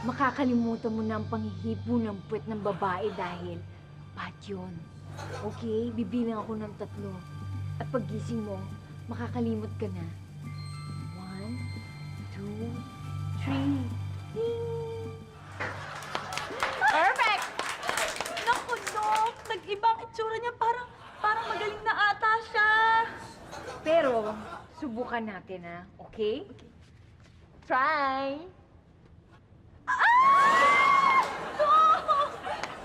makakalimutan mo na ang panghihipo ng puwet ng babae dahil bad yun. Okay? Bibilang ako ng 3. At paggising mo, makakalimot ka na. 1, 2, 3. Ding! Perfect! Naku, Dok! Nag-iba ang itsura niya. Parang magaling na ata siya. Pero, subukan natin, ha? Okay? Try!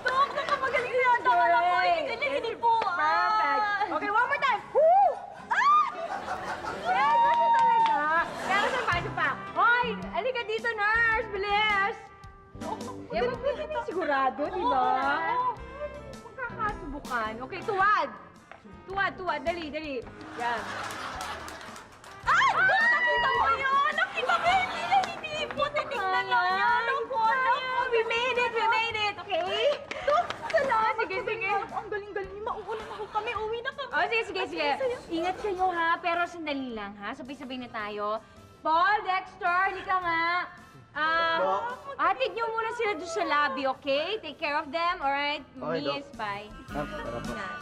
Dok, nakamagaling na yata pala po. Hindi po. Perfect! Okay, one more time! Woo! Yes, ano talaga? Pero sa pa. Hoy! Halika dito, nurse! Bilis! Eh, hindi sigurado, di ba? Magkakasubukan. Okay, tuwad! Tuwad. Dali. Yan. Ay! Dok, nakita mo yun! Nakita mo yun! Hindi po. Titignan lang yan. Naku. We made it! Okay? Dok, salamat. Sige. Ang galing-galing niyo. Mauulan na ho kami. Uwi na kami. Oh, sige. Ingat kayo, ha? Pero sandali lang, ha? Sabay-sabay na tayo. Paul, Dexter, halika nga. Atid niyo muna sila doon sa lobby, okay? Take care of them, alright? Okay, Doc. Miss, bye. Tara po. Yan.